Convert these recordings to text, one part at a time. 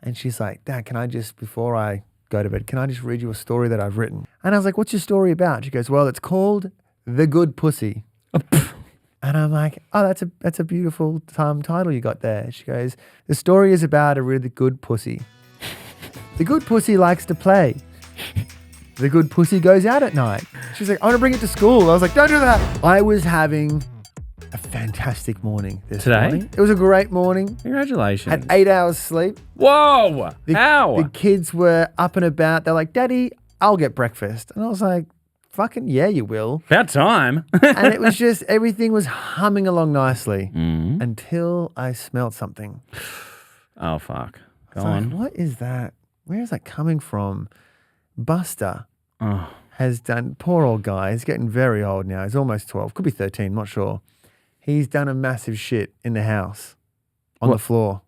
And she's like, Dad, can I just, before I go to bed, can I just read you a story that I've written? And I was like, what's your story about? She goes, well, it's called The Good Pussy. And I'm like, oh, that's a beautiful title you got there. She goes, the story is about a really good pussy. The good pussy likes to play. The good pussy goes out at night. She's like, I want to bring it to school. I was like, don't do that. I was having a fantastic morning this morning. It was a great morning. Congratulations. Had 8 hours sleep. Whoa. How? The kids were up and about. They're like, Daddy, I'll get breakfast. And I was like, fucking yeah, you will. About time. And it was just, everything was humming along nicely until I smelled something. Oh, fuck. Go on. on. What is that? Where is that coming from? Buster has done, poor old guy, he's getting very old now. He's almost 12, could be 13, not sure. He's done a massive shit in the house on the floor.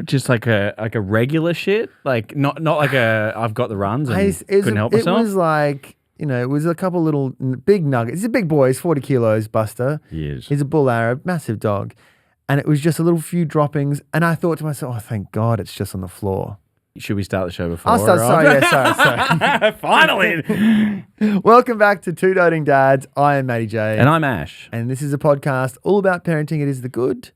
Just like a regular shit? Like not like a I've got the runs and couldn't help myself? It was like, you know, it was a couple little big nuggets. He's a big boy. He's 40 kilos, Buster. He is. He's a bull Arab, massive dog. And it was just a little few droppings. And I thought to myself, oh, thank God it's just on the floor. Should we start the show before? I'll start. Sorry. Finally. Welcome back to Two Doting Dads. I am Matty J. And I'm Ash. And this is a podcast all about parenting. It is the good,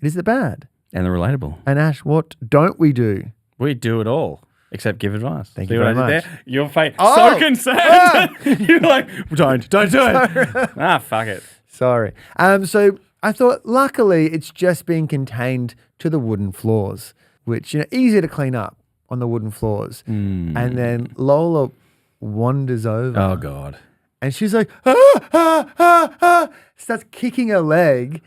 it is the bad. And the relatable. And Ash, what don't we do? We do it all. Except give advice. Thank you very much. There? Your face so concerned. You're like, don't do it. Fuck it. Sorry. So I thought, luckily, it's just been contained to the wooden floors, which, you know, easy to clean up on the wooden floors. And then Lola wanders over. Oh, God. And she's like, starts kicking her leg.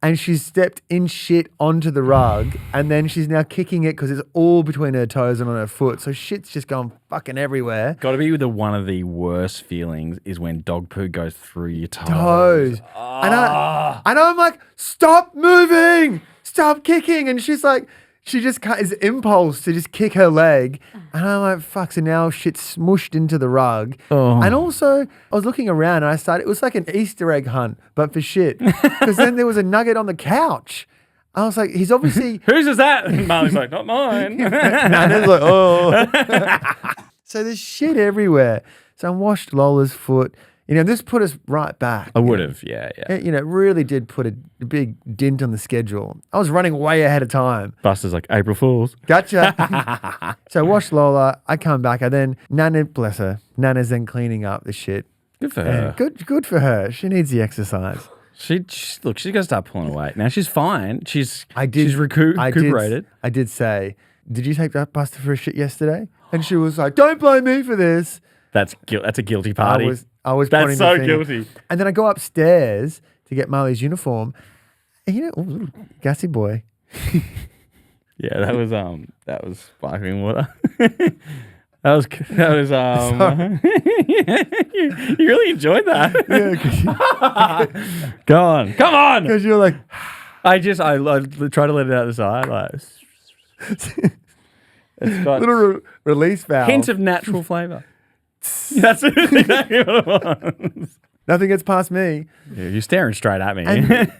And she's stepped in shit onto the rug, and then she's now kicking it because it's all between her toes and on her foot. So shit's just going fucking everywhere. Got to be one of the worst feelings is when dog poo goes through your toes. Oh. And I'm like, stop moving, stop kicking. And she's like, she just is impulse to just kick her leg. And I'm like, fuck. So now shit's smooshed into the rug. Oh. And also, I was looking around and it was like an Easter egg hunt, but for shit. Because then there was a nugget on the couch. I was like, he's obviously... Whose is that? And Marley's like, not mine. Nana's like, oh. So there's shit everywhere. So I washed Lola's foot. You know, this put us right back. I would have, yeah. You know, it really did put a big dent on the schedule. I was running way ahead of time. Buster's like, April Fools. Gotcha. So I washed Lola. I come back. And then Nana, bless her, Nana's then cleaning up the shit. Good for her. Good for her. She needs the exercise. She's got to start pulling weight. Now she's fine. She's recuperated. I did say, did you take that Buster for a shit yesterday? And she was like, don't blame me for this. That's a guilty party. I was That's so guilty. And then I go upstairs to get Marley's uniform. And you know, little gassy boy. Yeah, that was sparkling water. that was you really enjoyed that. Yeah, Go on. Come on. Because you're like I try to let it out the side, like it's got little release valve. Hint of natural flavour. That's exactly what it was. Nothing gets past me. Yeah, you're staring straight at me.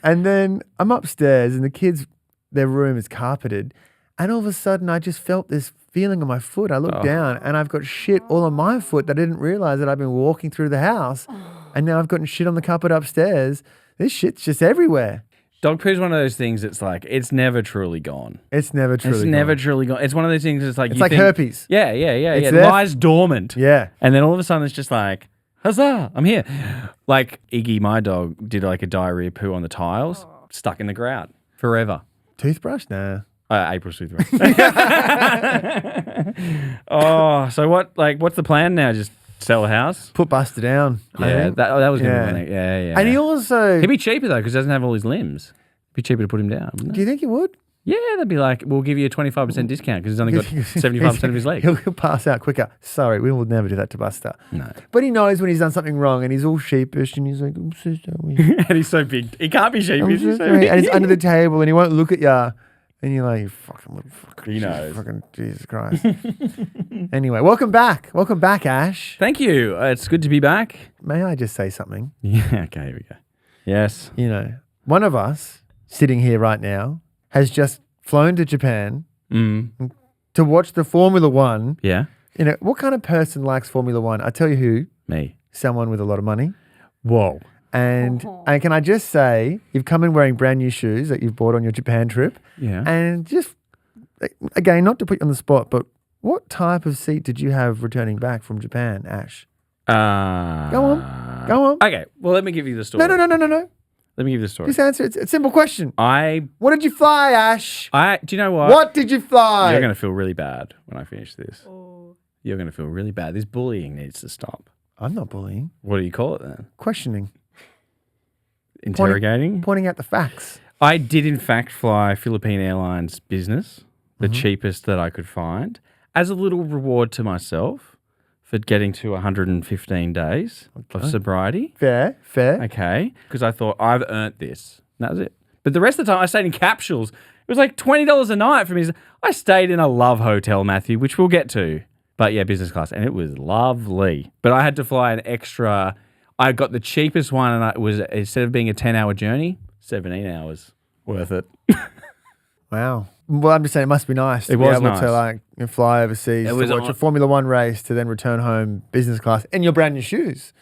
And then I'm upstairs and the kids, their room is carpeted. And all of a sudden I just felt this feeling on my foot. I looked down and I've got shit all on my foot that I didn't realize that I've been walking through the house. And now I've gotten shit on the carpet upstairs. This shit's just everywhere. Dog poo is one of those things that's like, it's never truly gone. It's never truly gone. It's one of those things that's like, it's like herpes. Yeah. It there. lies dormant. Yeah. And then all of a sudden it's just like, huzzah, I'm here. Like Iggy, my dog, did like a diarrhea poo on the tiles, stuck in the grout forever. Toothbrush? Nah. April's toothbrush. So what's the plan now? Just sell the house? Put Buster down. Yeah, that was going to be one. Yeah. And he'd be cheaper though because he doesn't have all his limbs. It'd be cheaper to put him down. Do you think he would? Yeah, they'd be like, we'll give you a 25% discount because he's only got 75% of his legs. He'll pass out quicker. Sorry, we will never do that to Buster. No. But he knows when he's done something wrong and he's all sheepish and he's like, I'm so sorry. And he's so big. He can't be sheepish. He's so big. And he's under the table and he won't look at you. And you're like, you fucking little fucker. He knows. Fucking Jesus Christ. Anyway, welcome back. Welcome back, Ash. Thank you. It's good to be back. May I just say something? Yeah, okay, here we go. Yes. You know, one of us sitting here right now has just flown to Japan, to watch the Formula One. Yeah. You know, what kind of person likes Formula One? I tell you who. Me. Someone with a lot of money. Whoa. And can I just say, you've come in wearing brand new shoes that you've bought on your Japan trip. Yeah. And just, again, not to put you on the spot, but what type of seat did you have returning back from Japan, Ash? Go on. Okay. Well, let me give you the story. No. Let me give you the story. Just answer. It's a simple question. What did you fly, Ash? Do you know what? What did you fly? You're going to feel really bad when I finish this. You're going to feel really bad. This bullying needs to stop. I'm not bullying. What do you call it then? Questioning. Interrogating? Pointing out the facts. I did, in fact, fly Philippine Airlines business, the cheapest that I could find, as a little reward to myself for getting to 115 days of sobriety. Fair. Okay. Because I thought, I've earned this. And that was it. But the rest of the time, I stayed in capsules. It was like $20 a night for me. I stayed in a love hotel, Matthew, which we'll get to. But yeah, business class. And it was lovely. But I had to fly an extra. I got the cheapest one, and it was, instead of being a 10-hour journey, 17 hours. Worth it. Wow. Well, I'm just saying it must be nice to be able to like fly overseas to watch a Formula One race to then return home business class in your brand new shoes.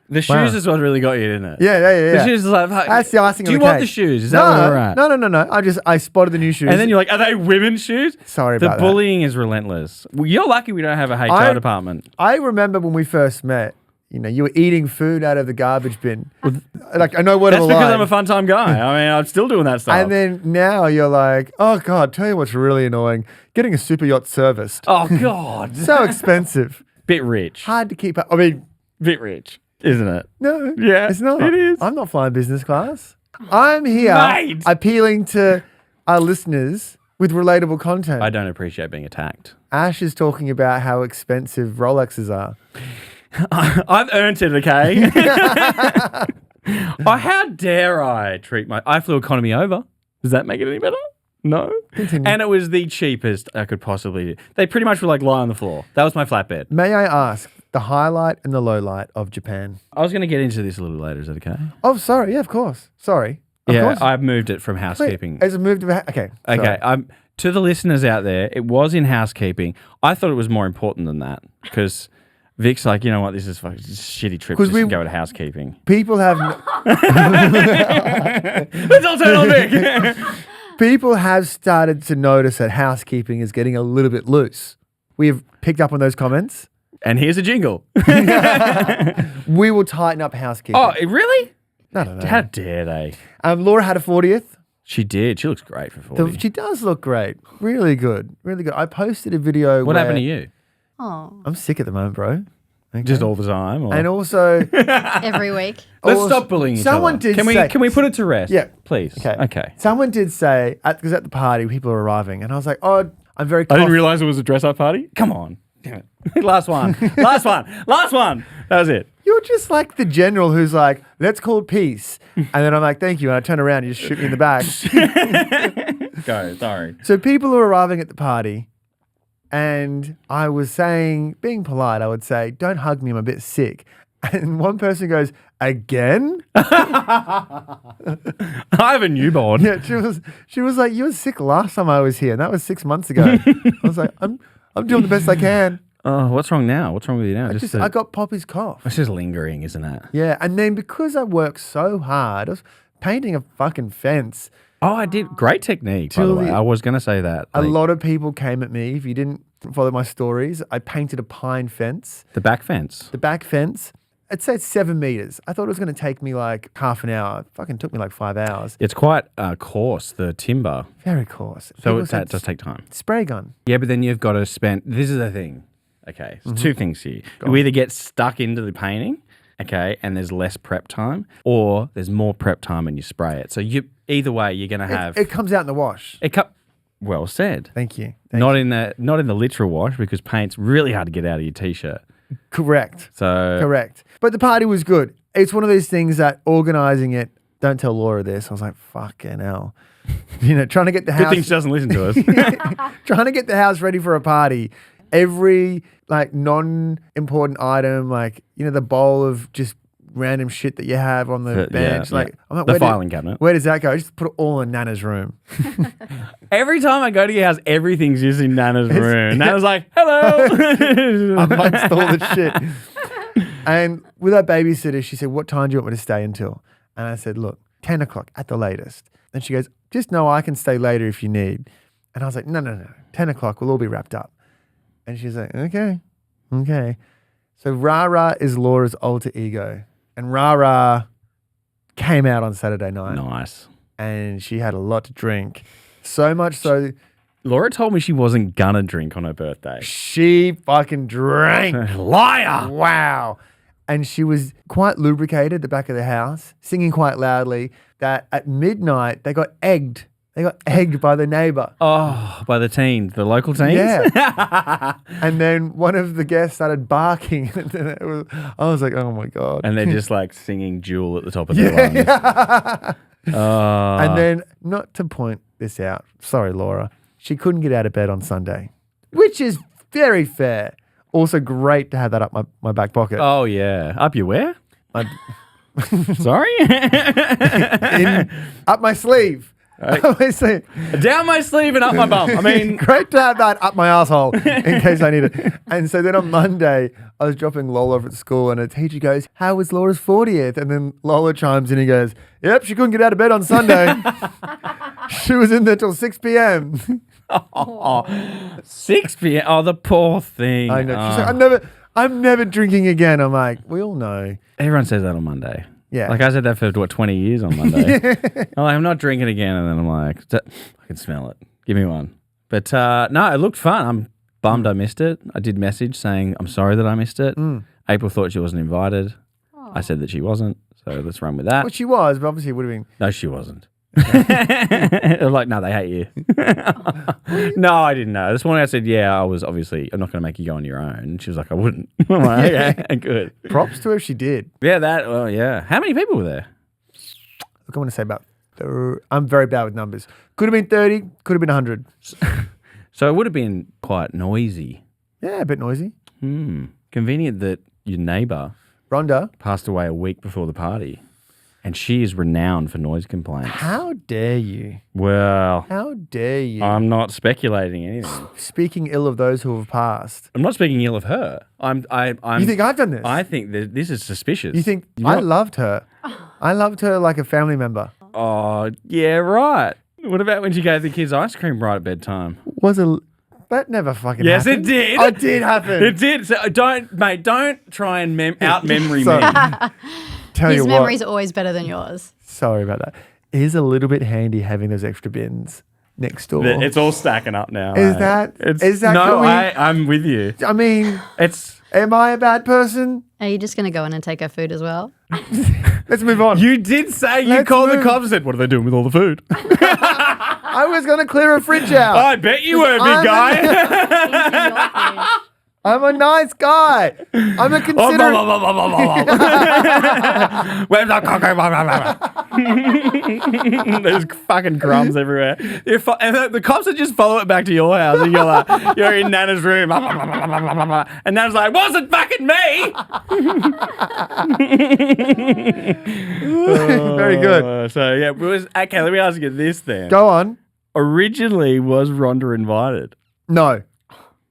The shoes is what really got you, didn't it? Yeah. The shoes is like, that's the icing on the cake. Do you want the shoes? Is that where we're at? No. I spotted the new shoes. And then you're like, are they women's shoes? Sorry about that. The bullying is relentless. Well, you're lucky we don't have a HR department. I remember when we first met, you know, you were eating food out of the garbage bin. Like, I know what That's because I'm a fun time guy. I mean, I'm still doing that stuff. And then now you're like, oh, God, tell you what's really annoying. Getting a super yacht serviced. Oh, God. So expensive. Bit rich. Hard to keep up. I mean, bit rich, isn't it? No. Yeah. It's not. It is. I'm not flying business class. I'm here appealing to our listeners with relatable content. I don't appreciate being attacked. Ash is talking about how expensive Rolexes are. I've earned it, okay? How dare I treat I flew economy over. Does that make it any better? No. Continue. And it was the cheapest I could possibly do. They pretty much were like lie on the floor. That was my flatbed. May I ask the highlight and the low light of Japan? I was going to get into this a little later. Is that okay? Oh, sorry. Yeah, of course. Sorry. Of course. I've moved it from housekeeping. Wait, as a move to okay. Okay. To the listeners out there, it was in housekeeping. I thought it was more important than that because Vic's like, you know what, this is a shitty trip. Just go to housekeeping. People have... Let's all turn on Vic. People have started to notice that housekeeping is getting a little bit loose. We have picked up on those comments. And here's a jingle. We will tighten up housekeeping. Oh, really? No. How dare they? Laura had a 40th. She did. She looks great for 40. She does look great. Really good. Really good. I posted a video What happened to you? Oh, I'm sick at the moment, bro. Okay. Just all the time? Or? And also... every week. Let's stop bullying each Someone other. did say... Can we put it to rest? Yeah. Please. Okay. Someone did say, because at the party, people are arriving, and I was like, oh, I'm very... I didn't realize it was a dress-up party. Come on. Damn it. Last one. Last one. That was it. You're just like the general who's like, let's call peace. And then I'm like, thank you. And I turn around and you just shoot me in the back. Go, sorry. So people are arriving at the party, and I was saying, being polite, I would say, don't hug me, I'm a bit sick. And one person goes, again? I have a newborn. Yeah, she was like, you were sick last time I was here, and that was 6 months ago. I was like, I'm doing the best I can. Oh, what's wrong now? What's wrong with you now? I got Poppy's cough. It's just lingering, isn't it? Yeah, and then because I worked so hard, I was painting a fucking fence. Oh, I did. Great technique, by the way. I was going to say that. A lot of people came at me. If you didn't follow my stories, I painted a pine fence. The back fence. The back fence. I'd say it's 7 meters. I thought it was going to take me like half an hour. It fucking took me like 5 hours. It's quite coarse, the timber. Very coarse. So that does take time. Spray gun. Yeah, but then you've got to spend... This is the thing. Okay, so two things here. You either get stuck into the painting, okay, and there's less prep time, or there's more prep time and you spray it. So either way, you're going to have... It comes out in the wash. Well said. Thank you. Not in the literal wash, because paint's really hard to get out of your t-shirt. Correct. Correct. But the party was good. It's one of those things that organising it, don't tell Laura this. I was like, fucking hell. You know, trying to get the house... Good thing she doesn't listen to us. Trying to get the house ready for a party. Every like non-important item, like, you know, the bowl of just random shit that you have on the bench. yeah. I'm like, The filing cabinet. Where does that go? I just put it all in Nana's room. Every time I go to your house, everything's just in Nana's room. Nana's like, hello. Amongst all the shit. And with our babysitter, she said, what time do you want me to stay until? And I said, look, 10 o'clock at the latest. And she goes, just know I can stay later if you need. And I was like, no. 10 o'clock, we'll all be wrapped up. And she's like, okay. So Rara is Laura's alter ego. And Rara came out on Saturday night. Nice. And she had a lot to drink. So much so, Laura told me she wasn't gonna drink on her birthday. she fucking drank. Liar. Wow. And she was quite lubricated at the back of the house, singing quite loudly, that at midnight they got egged. They got egged by the neighbour. Oh, by the local teens? Yeah. And then one of the guests started barking. I was like, oh my God. And they're just like singing Jewel at the top of their lungs. And then, not to point this out, sorry, Laura, she couldn't get out of bed on Sunday, which is very fair. Also great to have that up my back pocket. Oh, yeah. Up your where? Sorry? Up my sleeve. Up my sleeve. Down my sleeve and up my bum. I mean, Great to have that up my asshole in case I need it. And so then on Monday, I was dropping Lola off at school and a teacher goes, how was Laura's 40th? And then Lola chimes in and he goes, yep, she couldn't get out of bed on Sunday. She was in there till 6 p.m. 6 p.m. Oh, the poor thing. I know. She's like, I'm never drinking again. I'm like, we all know. Everyone says that on Monday. Yeah. Like I said that for 20 years on Monday. I'm not drinking again. And then I'm like, I can smell it. Give me one. But no, it looked fun. I'm bummed I missed it. I did message saying I'm sorry that I missed it. April thought she wasn't invited. I said that she wasn't. So let's run with that. Well, she was, but obviously it would have been. No, she wasn't. Like, no, they hate you. No, I didn't know. This morning I said, yeah, I'm not going to make you go on your own. And she was like, I wouldn't. I'm like, okay, good. Props to her if she did. Yeah, yeah. How many people were there? Look, I want to say about, I'm very bad with numbers. Could have been 30, could have been 100. So it would have been quite noisy. Yeah, a bit noisy. Convenient that your neighbour Rhonda. passed away a week before the party. And she is renowned for noise complaints. How dare you? Well, How dare you? I'm not speculating anything. Speaking ill of those who have passed. I'm not speaking ill of her. I'm. You think I've done this? I think that this is suspicious. You think I loved her? I loved her like a family member. Oh, yeah, right. What about when she gave the kids ice cream right at bedtime? That never fucking Yes, happened. it did. It did happen. It did. So don't try and out-memory Sorry. me. Tell His you memories what. are always better than yours. Sorry about that. It is a little bit handy having those extra bins next door. It's all stacking up now. Is eh? that? It's, Is that? no, can we- I'm with you. I mean, It's am I a bad person? Are you just going to go in and take her food as well? Let's move on. you did say you Let's called the move. cops and said, what are they doing with all the food? I was going to clear a fridge out. I bet you were, big guy. I'm a nice guy. I'm a considerate. Where's the cocoa? There's fucking crumbs everywhere. And the cops would just follow it back to your house. And you're like, you're in Nana's room. And Nana's like, wasn't fucking me. Very good. So, yeah. Okay, let me ask you this then. Go on. Originally, was Rhonda invited? No.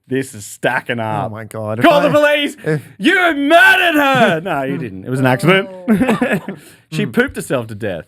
This is stacking up. Oh my God. Call the police! You murdered her! No, you didn't. It was an accident. She pooped herself to death.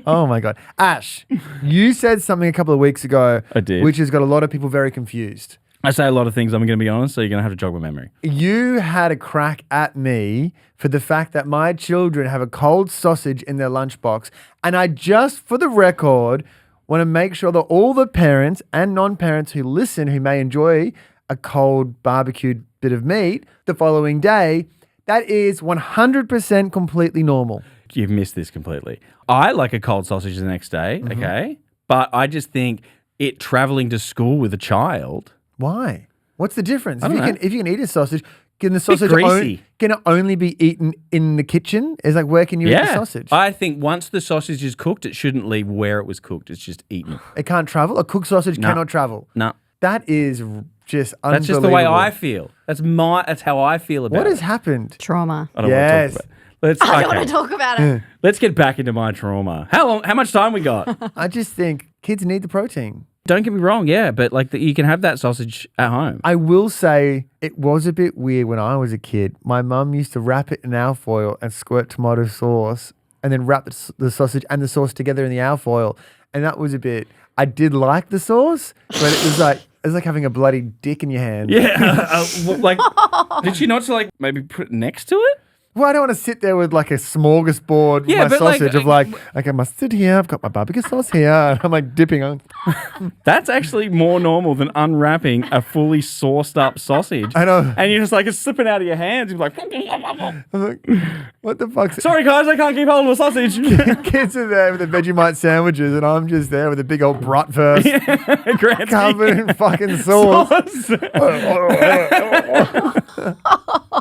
Oh my God. Ash, you said something a couple of weeks ago. I did. Which has got a lot of people very confused. I say a lot of things, I'm going to be honest, so you're going to have to jog my memory. You had a crack at me for the fact that my children have a cold sausage in their lunchbox. And I just, for the record, want to make sure that all the parents and non-parents who listen, who may enjoy a cold barbecued bit of meat the following day, that is 100% completely normal. You've missed this completely. I like a cold sausage the next day, okay? But I just think it traveling to school with a child. Why? What's the difference? I don't know. If you can eat a sausage, can the sausage greasy. can it only be eaten in the kitchen? It's like, where can you eat the sausage? I think once the sausage is cooked, it shouldn't leave where it was cooked. It's just eaten. It can't travel? A cooked sausage cannot travel? No. That is just unbelievable. That's just the way I feel. That's how I feel about it. What has happened? Trauma. I don't want to talk about it. Let's. I don't okay. want to talk about it. Let's get back into my trauma. How much time we got? I just think kids need the protein. Don't get me wrong, yeah, but like you can have that sausage at home. I will say it was a bit weird when I was a kid. My mum used to wrap it in alfoil and squirt tomato sauce and then wrap the sausage and the sauce together in the alfoil. And that was a bit, I did like the sauce, but it was like having a bloody dick in your hand. Yeah, like did she not like maybe put it next to it? Well, I don't want to sit there with like a smorgasbord with Yeah, my but like, sausage of like, okay, mustard here, I've got my barbecue sauce here, and I'm like dipping on. That's actually more normal than unwrapping a fully sauced up sausage. I know. And you're just like, it's slipping out of your hands. You're like, I'm like, what the fuck? sorry guys, I can't keep hold of a sausage. Kids are there with the Vegemite sandwiches, and I'm just there with a big old bratwurst Grancy. covered in fucking sauce.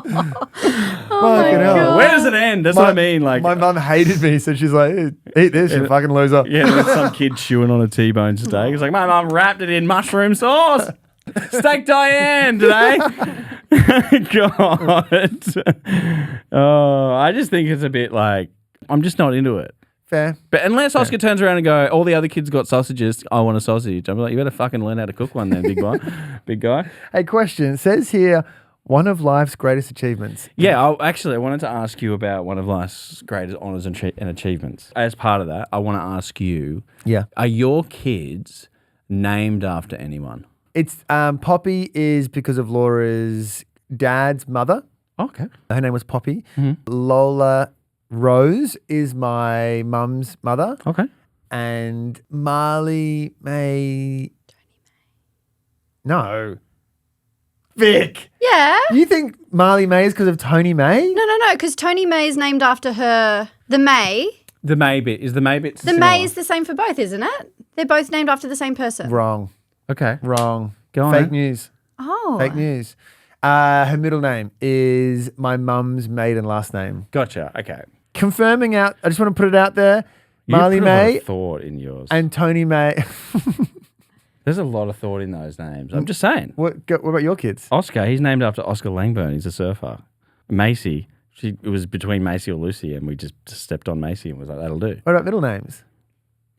Fucking hell. Where does it end? That's what I mean. Like, my mum hated me, so she's like, eat this, you fucking loser. yeah, there's some kid chewing on a T-bone steak. It's like, my mum wrapped it in mushroom sauce. Steak Diane today. God. Oh, I just think it's a bit like, I'm just not into it. Fair. But unless Oscar turns around and go, all the other kids got sausages, I want a sausage. I'm like, you better fucking learn how to cook one then, big boy. Big guy. Hey, question. It says here, one of life's greatest achievements. Yeah, I wanted to ask you about one of life's greatest honours and achievements. As part of that, I want to ask you, are your kids named after anyone? It's Poppy is because of Laura's dad's mother. Okay. Her name was Poppy. Mm-hmm. Lola Rose is my mum's mother. Okay. And Marley May. No. Vic. Yeah. You think Marley May is because of Tony May? No, because Tony May is named after her. The May. The May bit. Is the May bit The similar? May is the same for both, isn't it? They're both named after the same person. Wrong. Okay. Wrong. Go on. Fake news. Oh. Fake news. Her middle name is my mum's maiden last name. Gotcha. Okay. Confirming out, I just want to put it out there. You Marley put a lot May of thought in yours. and Tony May. There's a lot of thought in those names. I'm just saying. What about your kids? Oscar, he's named after Oscar Langburn. He's a surfer. Macy, it was between Macy or Lucy, and we just stepped on Macy and was like, that'll do. What about middle names?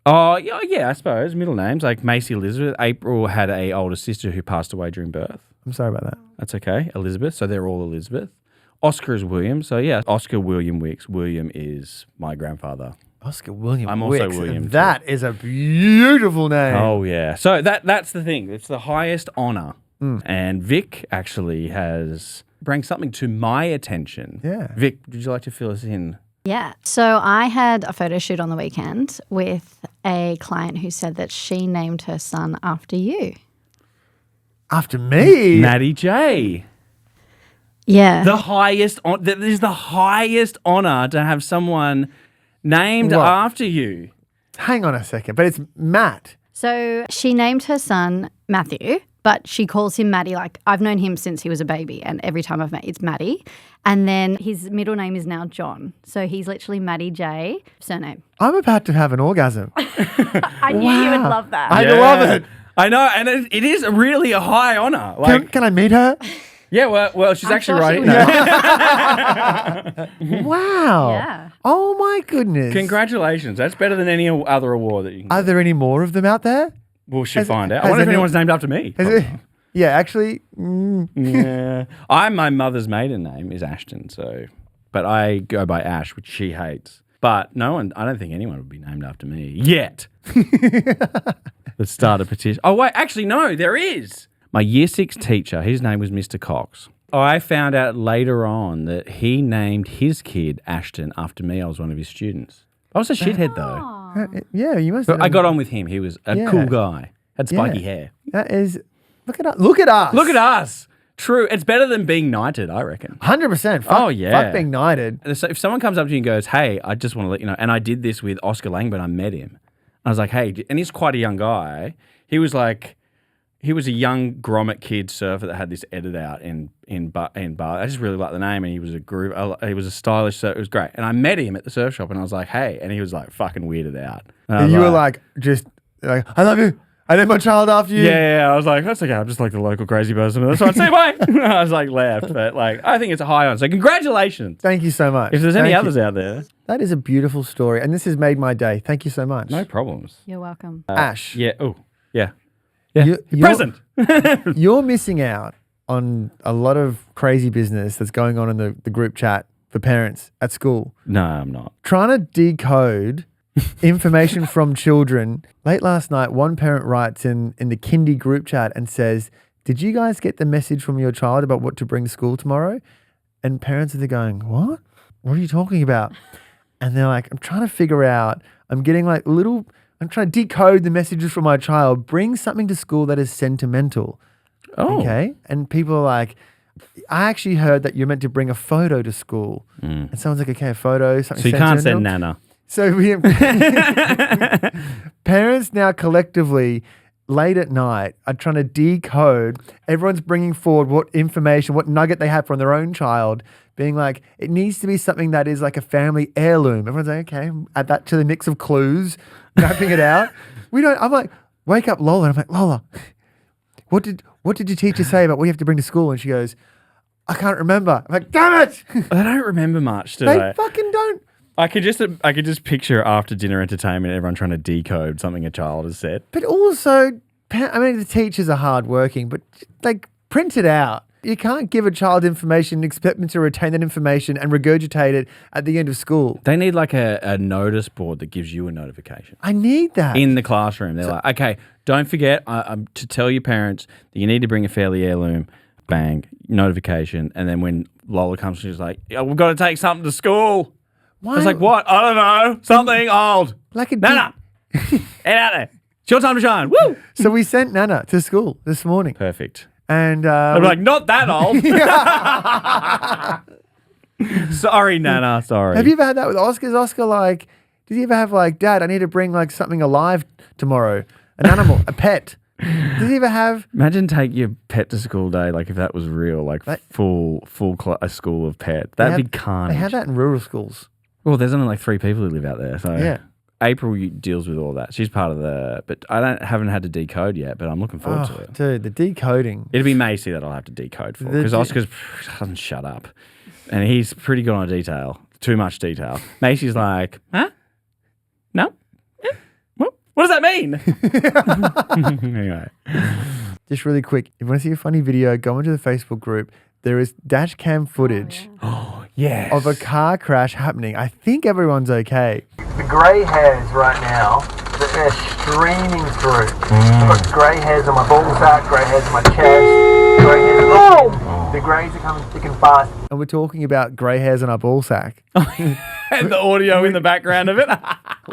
Oh, yeah, I suppose. Middle names, like Macy Elizabeth. April had a older sister who passed away during birth. I'm sorry about that. That's okay. Elizabeth, so they're all Elizabeth. Oscar is William, so yeah, Oscar William Wicks. William is my grandfather. Oscar William I'm Wicks. also William, That is a beautiful name. Oh, yeah. So that's the thing. It's the highest honour. And Vic actually brings something to my attention. Yeah. Vic, would you like to fill us in? Yeah. So I had a photo shoot on the weekend with a client who said that she named her son after you. After me? Maddie J. Yeah. That is the highest honour to have someone named What? after you. Hang on a second. But it's Matt. So she named her son Matthew, but she calls him Maddie. Like, I've known him since he was a baby, and every time I've met, it's Maddie. And then his middle name is now John. So he's literally Maddie J, surname. I'm about to have an orgasm. I knew you would love that. I love it. I know, and it is really a high honour. Like, Can I meet her? yeah, well, she's I'm actually sure right. she No. Wow. Yeah. Oh my goodness. Congratulations. That's better than any other award that you can Are get. there any more of them out there? We'll should has- find out. I has wonder if anyone- anyone's named after me. Is it? Yeah, actually. Yeah. My mother's maiden name is Ashton, but I go by Ash, which she hates. But I don't think anyone would be named after me yet. Let's start a petition. Oh, wait, actually, no, there is. My year 6 teacher, his name was Mr. Cox. I found out later on that he named his kid Ashton after me. I was one of his students. I was a shithead, though. Yeah, you must But have. I got on with him. He was a Yeah. cool guy. Had spiky Yeah. hair. That is. Look at us. Look at us. Look at us. True. It's better than being knighted, I reckon. 100%. Oh, yeah. Fuck being knighted. And so if someone comes up to you and goes, hey, I just want to let you know, and I did this with Oscar Langburn, I met him. I was like, hey, and he's quite a young guy. He was a young grommet kid surfer that had this edit out in Bar. I just really liked the name, and he was he was a stylish surfer. It was great. And I met him at the surf shop, and I was like, hey, and he was like fucking weirded out. And I was You were like, just like, I love you. I named my child after you. Yeah. I was like, that's okay. I'm just like the local crazy person. That's why I'd say bye. I was like, left. But like, I think it's a high on. So congratulations. Thank you so much. If there's any Thank others you. out there, That is a beautiful story. And this has made my day. Thank you so much. no problems. You're welcome. Ash. Yeah. Oh, yeah. Yeah. You're- Present. You're missing out on a lot of crazy business that's going on in the group chat for parents at school. No, I'm not. Trying to decode information from children. Late last night, one parent writes in the kindy group chat and says, did you guys get the message from your child about what to bring to school tomorrow? And parents are there going, what? What are you talking about? And they're like, I'm trying to figure out, I'm trying to decode the messages from my child. Bring something to school that is sentimental. Oh. Okay. And people are like, I actually heard that you're meant to bring a photo to school. And someone's like, okay, a photo, something So you can't send sentimental. Nana. So we parents now collectively late at night are trying to decode. Everyone's bringing forward what information, what nugget they have from their own child, being like, it needs to be something that is like a family heirloom. Everyone's like, okay, add that to the mix of clues, mapping it out. I'm like, wake up Lola. And I'm like, Lola, what did your teacher say about what you have to bring to school? And she goes, I can't remember. I'm like, damn it. I don't remember much, do They I? fucking don't. I could just picture after dinner entertainment, everyone trying to decode something a child has said. But also, the teachers are hardworking, but like print it out. You can't give a child information and expect them to retain that information and regurgitate it at the end of school. They need like a notice board that gives you a notification I need that. in the classroom. They're like, okay, don't forget to tell your parents that you need to bring a family heirloom. Bang, notification. And then when Lola comes, she's like, yeah, we've got to take something to school. Why? I was like, what? I don't know. Something old. Like a Nana, get out there. It's your time to shine. Woo! So we sent Nana to school this morning. Perfect. And I'm like, not that old. Sorry, Nana. Sorry. have you ever had that with Oscar? Is Oscar like, did you ever have like, Dad, I need to bring like something alive tomorrow? An animal, a pet. Did you ever have? Imagine take your pet to school day, like if that was real, like full a school of pet. That'd be carnage. They have that in rural schools. Well, there's only like 3 people who live out there, so Yeah. April deals with all that. She's part of but I haven't had to decode yet, but I'm looking forward to it. Dude, the decoding. It'll be Macy that I'll have to decode for because Oscar's doesn't shut up, and he's pretty good on detail. Too much detail. Macy's like, huh? No. Yeah. What does that mean? Anyway. Just really quick, if you want to see a funny video, go into the Facebook group. There is dash cam footage Yes. of a car crash happening. I think everyone's okay. The grey hairs right now, they're streaming through. I've got grey hairs on my ball sack, grey hairs on my chest, grey hairs on the greys are coming thick and fast. And we're talking about grey hairs on our ball sack, And the audio in the background of it.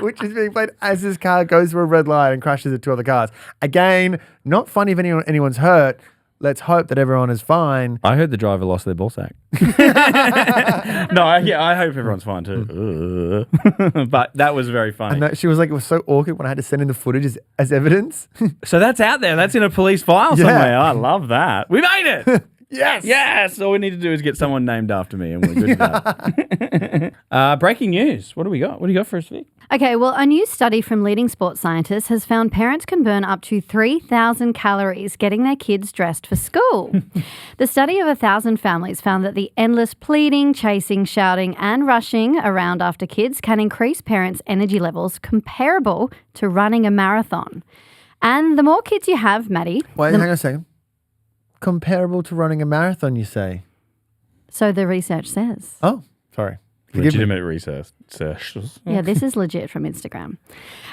which is being played as this car goes through a red light and crashes into 2 other cars. Again, not funny if anyone's hurt. Let's hope that everyone is fine. I heard the driver lost their ball sack. No, I hope everyone's fine too. But that was very funny. And she was like, it was so awkward when I had to send in the footage as evidence. So that's out there. That's in a police file somewhere. I love that. We made it. Yes. Yes. All we need to do is get someone named after me and we're good to go. Breaking news. What do we got? What do you got for us, Vic? Okay, well, a new study from leading sports scientists has found parents can burn up to 3,000 calories getting their kids dressed for school. The study of 1,000 families found that the endless pleading, chasing, shouting and rushing around after kids can increase parents' energy levels comparable to running a marathon. And the more kids you have, Maddie... Wait, hang on a second. Comparable to running a marathon, you say? So the research says. Oh, sorry. Forgive me. Legitimate research. Yeah, this is legit from Instagram.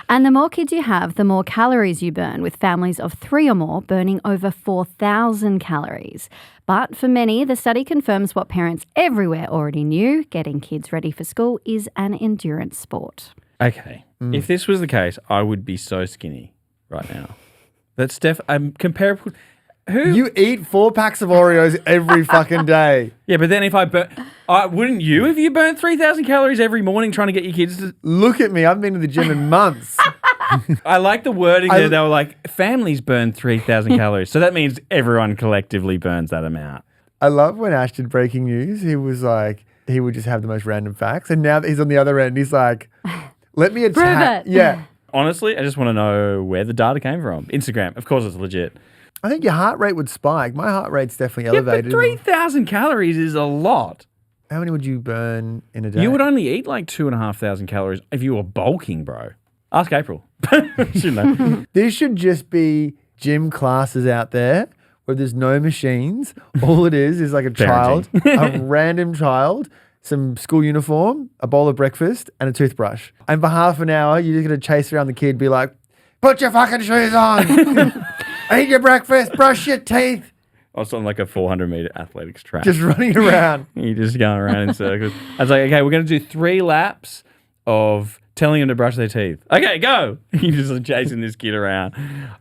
And the more kids you have, the more calories you burn, with families of 3 or more burning over 4,000 calories. But for many, the study confirms what parents everywhere already knew: getting kids ready for school is an endurance sport. Okay. If this was the case, I would be so skinny right now. That's comparable. Who? You eat 4 packs of Oreos every fucking day. Yeah, but then if I burn... wouldn't you if you burnt 3,000 calories every morning trying to get your kids to... Look at me. I've been to the gym in months. I like the wording there. They were like, families burn 3,000 calories. So that means everyone collectively burns that amount. I love when Ash did breaking news. He was like, he would just have the most random facts. And now that he's on the other end, he's like, let me attack. Prove it. Yeah. Honestly, I just want to know where the data came from. Instagram. Of course it's legit. I think your heart rate would spike. My heart rate's definitely Yeah, but elevated. 3,000 calories is a lot. How many would you burn in a day? You would only eat like 2,500 calories if you were bulking, bro. Ask April. Should know. There should just be gym classes out there where there's no machines. All it is like a child, a random child, some school uniform, a bowl of breakfast, and a toothbrush. And for half an hour, you're just going to chase around the kid, be like, put your fucking shoes on. Eat your breakfast, brush your teeth. I was on like a 400-meter athletics track. Just running around. You're just going around in circles. I was like, okay, we're going to do 3 laps of telling them to brush their teeth. Okay, go. You're just like chasing this kid around.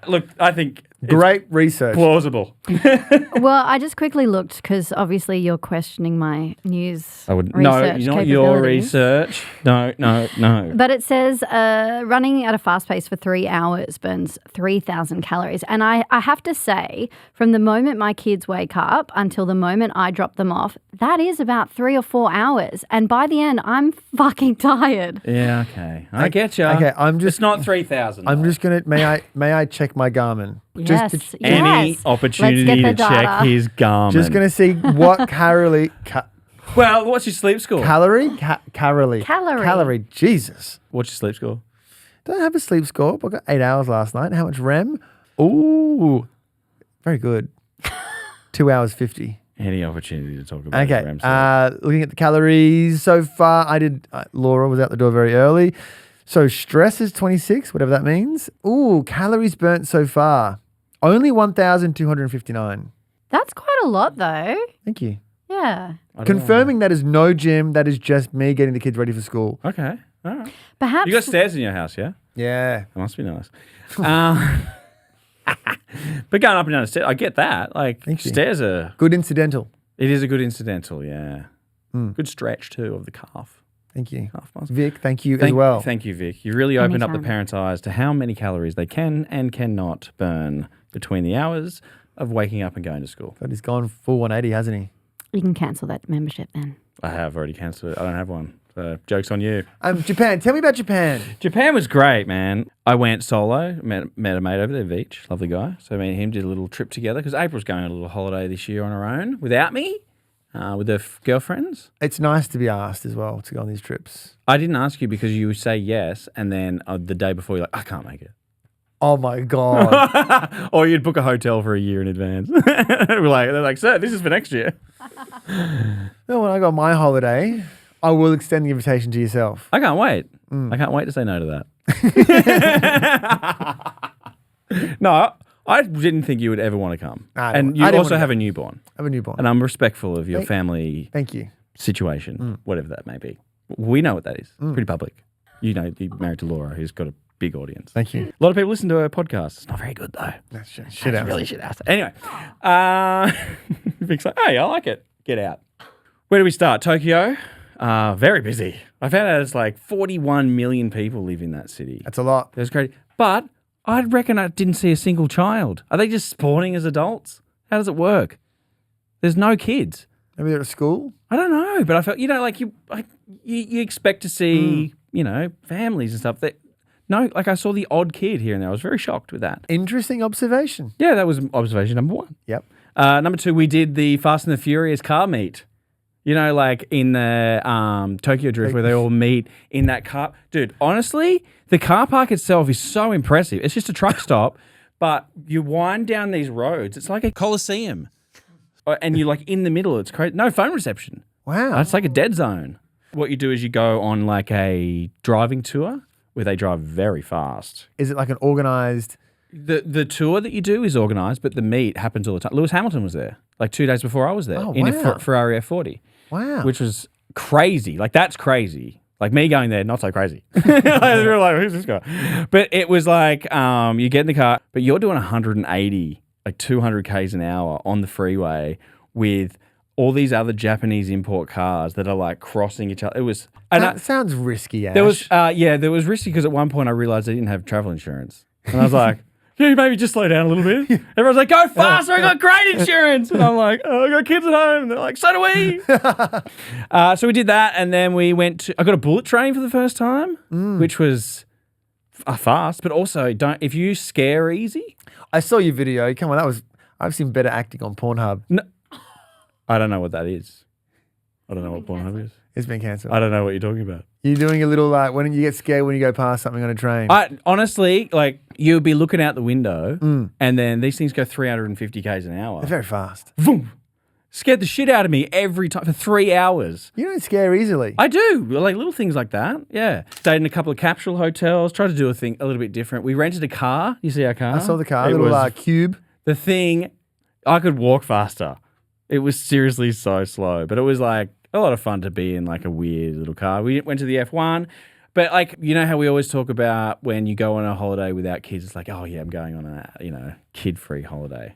Look, I think Great research. plausible. Well, I just quickly looked because obviously you're questioning my news I would research not your capabilities. research. No. But it says running at a fast pace for 3 hours burns 3,000 calories. And I have to say, from the moment my kids wake up until the moment I drop them off, that is about 3 or 4 hours. And by the end, I'm fucking tired. Yeah, okay. I get you. Okay, I'm just It's not 3,000. I'm just gonna may I check my Garmin? Yes, Just to, Any yes. opportunity Let's get to the check data. his Garmin. just gonna see what Well, what's your sleep score? calorie. Calorie. Jesus. What's your sleep score? Don't have a sleep score, but I got 8 hours last night. How much REM? Ooh, very good. 2 hours 50. Any opportunity to talk about Okay. REM sleep. Looking at the calories so far, I did. Laura was out the door very early. So stress is 26, whatever that means. Ooh, calories burnt so far. Only 1,259. That's quite a lot though. Thank you. Yeah. I don't Confirming that is no gym. That is just me getting the kids ready for school. know. Okay. All right. Perhaps You got stairs in your house, yeah? Yeah. That must be nice. But going up and down the stairs, I get that. Like, Thank you. stairs are, Good incidental. it is a good incidental, yeah. Good stretch, too, of the calf. Thank you. Calf muscle. Vic, thank you as well. Thank you, Vic. You really opened up the Anytime. parents' eyes to how many calories they can and cannot burn between the hours of waking up and going to school. But he's gone full 180, hasn't he? you can cancel that membership then. I have already cancelled it. I don't have one. So joke's on you. Japan. Tell me about Japan. Japan was great, man. I went solo, met a mate over there, Veach, lovely guy. So me and him did a little trip together because April's going on a little holiday this year on her own without me, with her girlfriends. It's nice to be asked as well to go on these trips. I didn't ask you because you say yes, and then the day before you're like, I can't make it. Oh my God. Or you'd book a hotel for a year in advance. They're like, sir, this is for next year. No, when I got my holiday, I will extend the invitation to yourself. I can't wait. I can't wait to say no to that. No, I didn't think you would ever want to come. I And you didn't also wanna have go. a newborn. I have a newborn. And I'm respectful of your family Thank you. situation, whatever that may be. We know what that is. Pretty public. You know, you're married to Laura, who's got a big audience. Thank you. A lot of people listen to her podcast. It's not very good, though. That's shit out. Really shit out. Anyway, Vic's like, hey, I like it. Get out. Where do we start? Tokyo. Very busy. I found out it's like 41 million people live in that city. That's a lot. That's crazy. But I reckon I didn't see a single child. Are they just spawning as adults? How does it work? There's no kids. Maybe they're at school. I don't know, but I felt, you expect to see, families and stuff. No, I saw the odd kid here and there. I was very shocked with that. Interesting observation. Yeah, that was observation number 1. Yep. Number 2, we did the Fast and the Furious car meet. Like in the Tokyo Drift where they all meet in that car. Dude, honestly, the car park itself is so impressive. It's just a truck stop, but you wind down these roads. It's like a coliseum. And you're like in the middle. It's crazy. No phone reception. Wow. It's like a dead zone. What you do is you go on like a driving tour where they drive very fast. Is it like an organized? The tour that you do is organised, but the meet happens all the time. Lewis Hamilton was there like 2 days before I was there in wow. a Ferrari F40. Wow. Which was crazy. Like, that's crazy. Like, me going there, not so crazy. I was like, who's this guy? But it was like, you get in the car, but you're doing 180, like 200 Ks an hour on the freeway with all these other Japanese import cars that are like crossing each other. It was... And That sounds risky, Ash. there was risky because at one point I realized I didn't have travel insurance. And I was like... Can you maybe just slow down a little bit? Everyone's like, go faster, I got great insurance. And I'm like, oh, I got kids at home. And they're like, so do we. So we did that. And then we went to, I got a bullet train for the first time, which was fast, but also don't. If you scare easy, I saw your video. Come on, I've seen better acting on Pornhub. no, I don't know what that is. I don't know what Pornhub is. It's been cancelled. I don't know what you're talking about. You're doing a little when you get scared when you go past something on a train. I honestly, like, you'd be looking out the window, and then these things go 350 k's an hour. They're very fast. Vroom. Scared the shit out of me every time for 3 hours. You don't scare easily. I do, like little things like that. Yeah, stayed in a couple of capsule hotels. Tried to do a thing a little bit different. We rented a car. You see our car? I saw the car, It little was cube. the thing. I could walk faster. It was seriously so slow, but it was like a lot of fun to be in like a weird little car. We went to the F1, but like, you know how we always talk about when you go on a holiday without kids, it's like, oh yeah, I'm going on a, kid-free holiday.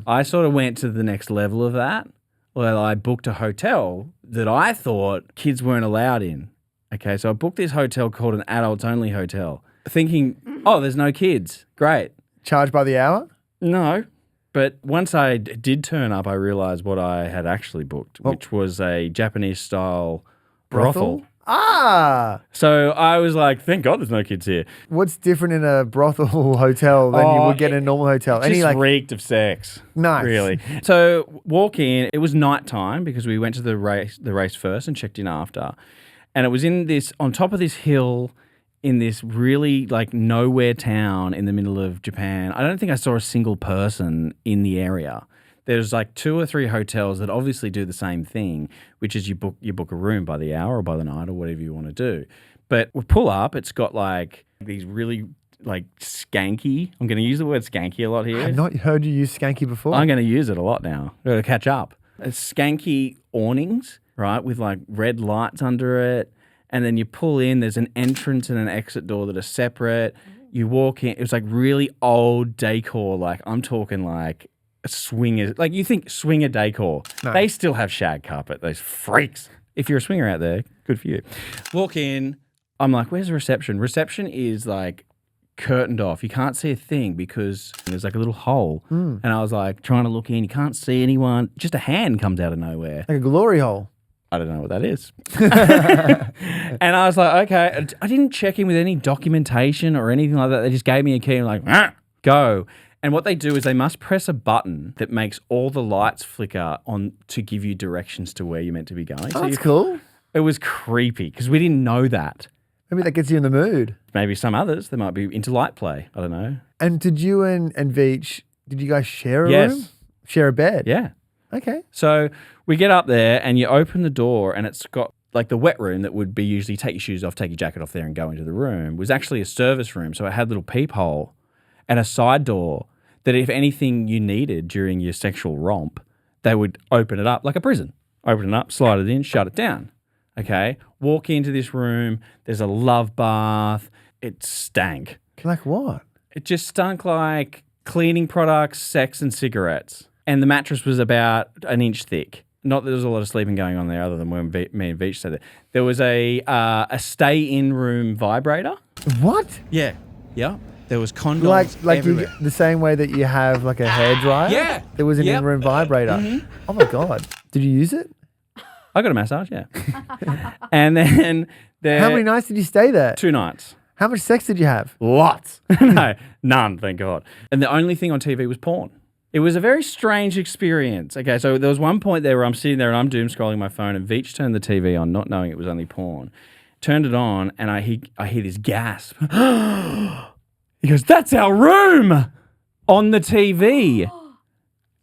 I sort of went to the next level of that. Well, I booked a hotel that I thought kids weren't allowed in. Okay, so I booked this hotel called an adults-only hotel, thinking, oh, there's no kids. Great. Charged by the hour? No. But once I did turn up, I realised what I had actually booked, which was a Japanese-style brothel. Ah! So I was like, thank God there's no kids here. What's different in a brothel hotel than you would get in a normal hotel? Just reeked of sex. Nice. Really. So walk in, it was nighttime because we went to the race first and checked in after. And it was on top of this hill in this really like nowhere town in the middle of Japan. I don't think I saw a single person in the area. There's like 2 or 3 hotels that obviously do the same thing, which is you book a room by the hour or by the night or whatever you want to do. But we pull up, it's got like these really like skanky. I'm going to use the word skanky a lot here. I've not heard you use skanky before. I'm going to use it a lot now. Got to catch up. It's skanky awnings, right, with like red lights under it. And then you pull in, there's an entrance and an exit door that are separate. You walk in, it was like really old decor. Like I'm talking like swingers, like you think swinger decor. No. They still have shag carpet, those freaks. If you're a swinger out there, good for you. Walk in, I'm like, where's the reception? Reception is like curtained off. You can't see a thing because there's like a little hole. And I was like trying to look in, you can't see anyone. Just a hand comes out of nowhere. Like a glory hole. I don't know what that is. And I was like, okay. I didn't check in with any documentation or anything like that. They just gave me a key and like, go. And what they do is they must press a button that makes all the lights flicker on to give you directions to where you're meant to be going. Oh, that's cool. It was creepy because we didn't know that. Maybe that gets you in the mood. Maybe some others, they might be into light play. I don't know. And did you and Veach, did you guys share a Yes. room? Share a bed? Yeah. Okay. So we get up there and you open the door and it's got like the wet room that would be usually take your shoes off, take your jacket off there and go into the room was actually a service room. So it had a little peephole and a side door that if anything you needed during your sexual romp, they would open it up like a prison. Open it up, slide it in, shut it down. Okay? Walk into this room. There's a love bath. It stank. Like what? It just stunk like cleaning products, sex and cigarettes. And the mattress was about an inch thick. Not that there was a lot of sleeping going on there other than when me and Veach said it. There was a stay-in-room vibrator. What? Yeah. Yeah. There was condoms Like everywhere. the same way that you have like a hairdryer? Yeah. There was an Yep. in-room vibrator. Oh my God. Did you use it? I got a massage, yeah. And then How many nights did you stay there? 2 nights. How much sex did you have? Lots. No, none, thank God. And the only thing on TV was porn. It was a very strange experience. Okay, so there was one point there where I'm sitting there and I'm doom scrolling my phone and Veach turned the TV on, not knowing it was only porn. Turned it on and I hear this gasp. He goes, "That's our room!" On the TV.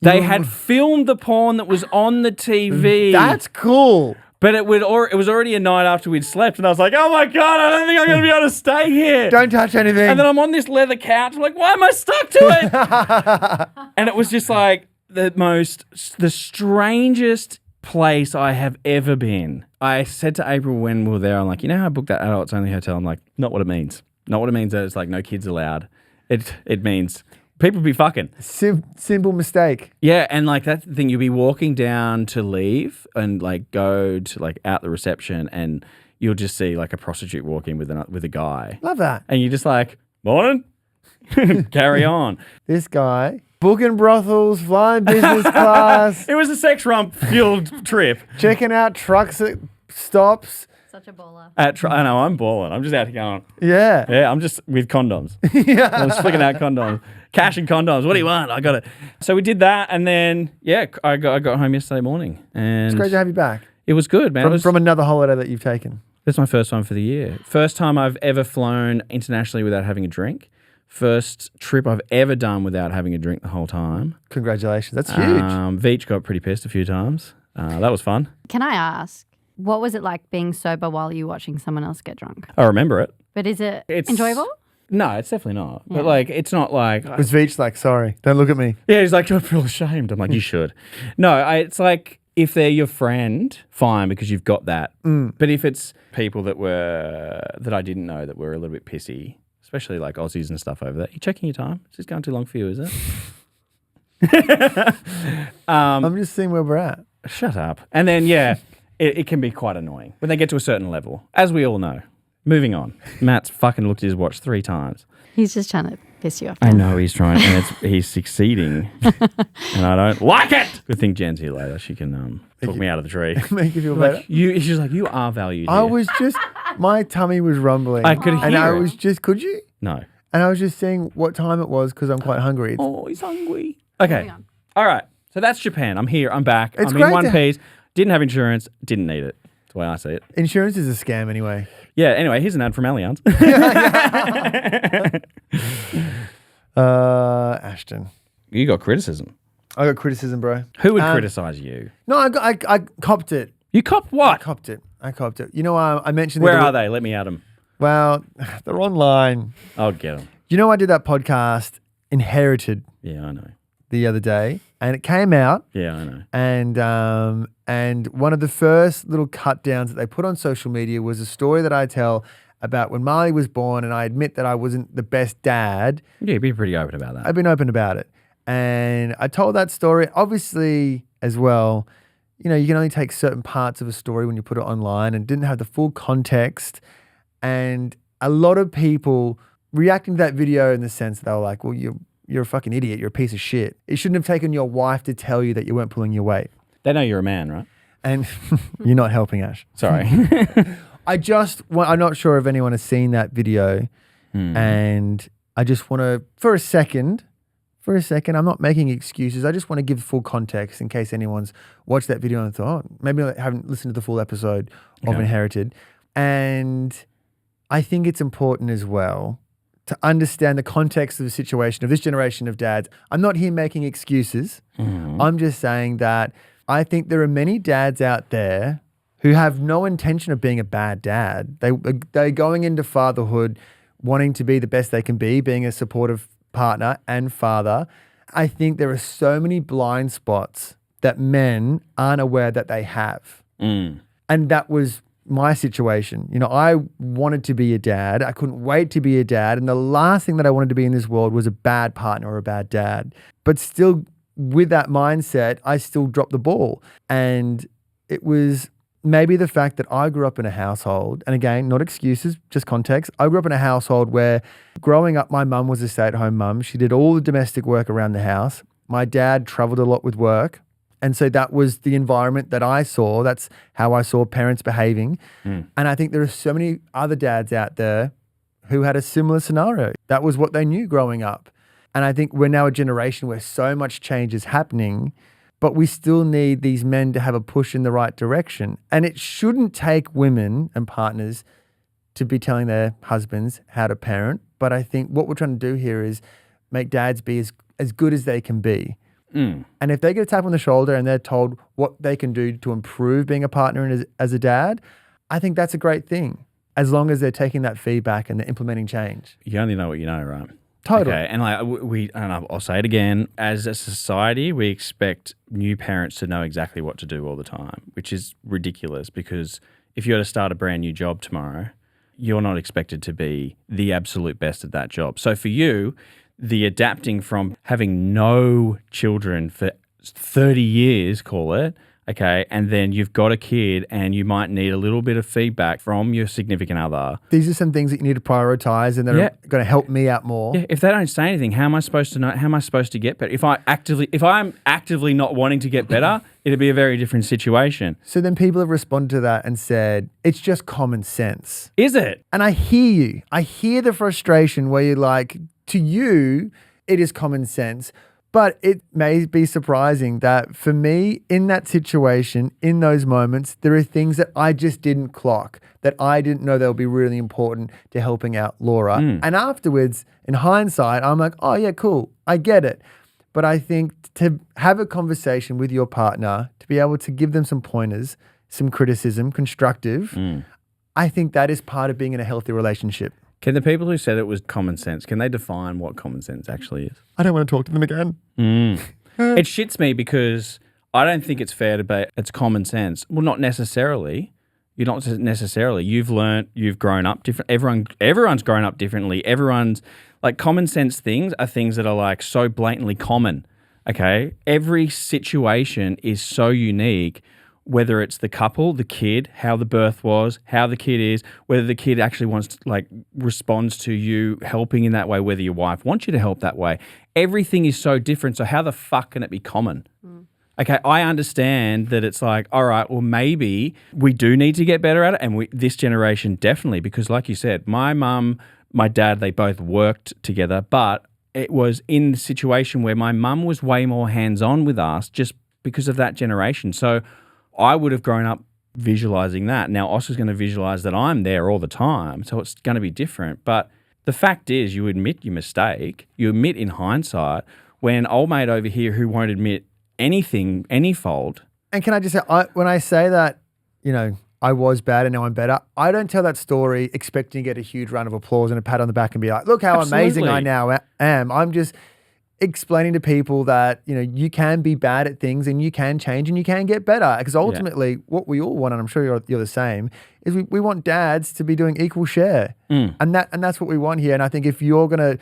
They had filmed the porn that was on the TV. That's cool. But it was already a night after we'd slept, and I was like, "Oh my God, I don't think I'm going to be able to stay here." Don't touch anything. And then I'm on this leather couch. I'm like, "Why am I stuck to it?" And it was just like the strangest place I have ever been. I said to April when we were there, I'm like, "You know how I booked that adults only hotel?" I'm like, "Not what it means. Not what it means that it's like no kids allowed. It means people be fucking." Simple mistake. Yeah, and like that's the thing, you'll be walking down to leave and like go to like out the reception and you'll just see like a prostitute walk in with a guy. Love that. And you're just like, "Morning." Carry on. This guy, booking brothels, flying business class, It was a sex rump fueled trip. checking out trucks at stops, Such a baller. I know, I'm balling. I'm just out here going, Yeah. yeah, I'm just with condoms. I'm just flicking out condoms. Cash and condoms. What do you want? I got it. So we did that, and then, yeah, I got home yesterday morning. And It's great to have you back. it was good, man. From another holiday that you've taken. It's my first time for the year. First time I've ever flown internationally without having a drink. First trip I've ever done without having a drink the whole time. Congratulations. That's huge. Veach got pretty pissed a few times. That was fun. Can I ask, what was it like being sober while you were watching someone else get drunk? I remember it. But is it It's- enjoyable? No, it's definitely not. But like, it's not like... Was Veach like, sorry, don't look at me? Yeah, he's like, I feel ashamed. I'm like, you should. No, it's like, if they're your friend, fine, because you've got that. But if it's people that I didn't know that were a little bit pissy, especially like Aussies and stuff over there, you checking your time? It's just going too long for you, is it? I'm just seeing where we're at. Shut up. And then, yeah, it can be quite annoying when they get to a certain level, as we all know. Moving on. Matt's fucking looked at his watch 3 times. He's just trying to piss you off. I know he's trying, and he's succeeding, and I don't like it. Good thing Jen's here later. She can talk me out of the tree. Make you feel better. She's like, you are valued. I here." was just, my tummy was rumbling. I could And hear I it. was just, could you? No. And I was just seeing what time it was because I'm quite hungry. Oh, he's hungry. Okay. Moving on. All right. So that's Japan. I'm here. I'm back. It's I'm great in one to- piece. Didn't have insurance. Didn't need it. That's the way I see it. Insurance is a scam anyway. Yeah. Anyway, here's an ad from Allianz. Ashton. You got criticism. I got criticism, bro. Who would criticize you? No, I copped it. You copped what? I copped it. You know, I mentioned... Where are they? Let me at them. Well, they're online. I'll get them. You know, I did that podcast, Inherited, Yeah, I know. the other day, and it came out, Yeah, I know. and one of the first little cut downs that they put on social media was a story that I tell about when Marley was born, and I admit that I wasn't the best dad. Yeah, you've been pretty open about that. I've been open about it. And I told that story, obviously, as well, you know, you can only take certain parts of a story when you put it online, and didn't have the full context. And a lot of people reacting to that video in the sense that they were like, well, you're a fucking idiot. You're a piece of shit. It shouldn't have taken your wife to tell you that you weren't pulling your weight. They know you're a man, right? And you're not helping, Ash. Sorry. I'm not sure if anyone has seen that video. And I just want to, for a second, I'm not making excuses. I just want to give full context in case anyone's watched that video and thought, oh, maybe I haven't listened to the full episode of Inherited. And I think it's important as well to understand the context of the situation of this generation of dads. I'm not here making excuses. I'm just saying that I think there are many dads out there who have no intention of being a bad dad. They're going into fatherhood wanting to be the best they can be, being a supportive partner and father. I think there are so many blind spots that men aren't aware that they have. And that was my situation. You know, I wanted to be a dad. I couldn't wait to be a dad. And the last thing that I wanted to be in this world was a bad partner or a bad dad. But still, with that mindset, I still dropped the ball. And it was maybe the fact that I grew up in a household, and again, not excuses, just context. I grew up in a household where growing up, my mum was a stay-at-home mum. She did all the domestic work around the house. My dad traveled a lot with work. And so that was the environment that I saw. That's how I saw parents behaving. And I think there are so many other dads out there who had a similar scenario. That was what they knew growing up. And I think we're now a generation where so much change is happening, but we still need these men to have a push in the right direction. And it shouldn't take women and partners to be telling their husbands how to parent. But I think what we're trying to do here is make dads be as good as they can be. And if they get a tap on the shoulder and they're told what they can do to improve being a partner and as a dad, I think that's a great thing, as long as they're taking that feedback and they're implementing change. You only know what you know, right? Totally. Okay, and I'll say it again. As a society, we expect new parents to know exactly what to do all the time, which is ridiculous, because if you were to start a brand new job tomorrow, you're not expected to be the absolute best at that job. So for you, the adapting from having no children for 30 years, call it, Okay, and then you've got a kid and you might need a little bit of feedback from your significant other. These are some things that you need to prioritize and that are going to help me out more. Yeah, if they don't say anything, how am I supposed to know? How am I supposed to get better? If I'm actively not wanting to get better, it'd be a very different situation. So then people have responded to that and said, it's just common sense. Is it? And I hear you. I hear the frustration where you're like, to you, it is common sense. But it may be surprising that for me, in that situation, in those moments, there are things that I just didn't clock, that I didn't know they'll be really important to helping out Laura. And afterwards, in hindsight, I'm like, oh yeah, cool. I get it. But I think to have a conversation with your partner, to be able to give them some pointers, some criticism, constructive, I think that is part of being in a healthy relationship. Can the people who said it was common sense, can they define what common sense actually is? I don't want to talk to them again. It shits me because I don't think it's fair to be, it's common sense. Well, not necessarily. You're not necessarily. You've learned, you've grown up different. Everyone's grown up differently. Everyone's like common sense things are things that are like so blatantly common. Okay. Every situation is so unique. Whether it's the couple, the kid, how the birth was, how the kid is, whether the kid actually wants to, like, responds to you helping in that way, whether your wife wants you to help that way. Everything is so different. So how the fuck can it be common? Okay, I understand that it's like, all right, well, maybe we do need to get better at it. And this generation definitely, because like you said, my mum, my dad, they both worked together, but it was in the situation where my mum was way more hands-on with us just because of that generation. So I would have grown up visualizing that. Now, Oscar's going to visualize that I'm there all the time, so it's going to be different. But the fact is, you admit your mistake. You admit in hindsight when old mate over here who won't admit anything, any fault. And can I just say, when I say that, you know, I was bad and now I'm better, I don't tell that story expecting to get a huge round of applause and a pat on the back and be like, look how amazing I now am. I'm just explaining to people that, you know, you can be bad at things and you can change and you can get better. Because ultimately what we all want, and I'm sure you're the same, is we want dads to be doing equal share. And that's what we want here. And I think if you're gonna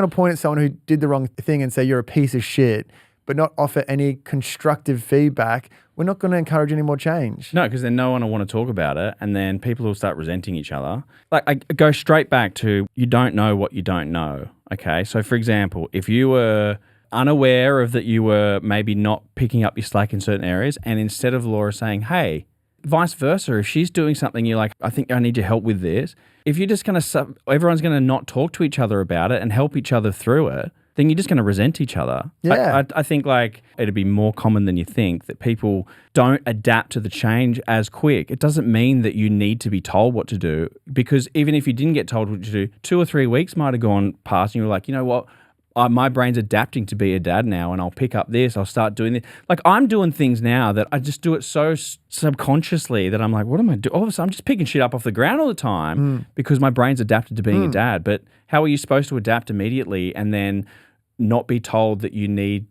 point at someone who did the wrong thing and say you're a piece of shit, but not offer any constructive feedback, we're not going to encourage any more change. No, because then no one will want to talk about it, and then people will start resenting each other. Like, I go straight back to you don't know what you don't know, okay? So, for example, if you were unaware of that you were maybe not picking up your slack in certain areas, and instead of Laura saying, hey, vice versa, if she's doing something, you're like, I think I need your help with this. If you're just going to, everyone's going to not talk to each other about it and help each other through it, then you're just going to resent each other. Yeah. I think like it'd be more common than you think that people don't adapt to the change as quick. It doesn't mean that you need to be told what to do, because even if you didn't get told what to do, 2 or 3 weeks might have gone past and you're like, you know what? My brain's adapting to be a dad now, and I'll pick up this. I'll start doing this. Like, I'm doing things now that I just do it so subconsciously that I'm like, what am I doing? All of a sudden, I'm just picking shit up off the ground all the time because my brain's adapted to being a dad. But how are you supposed to adapt immediately and then not be told that you need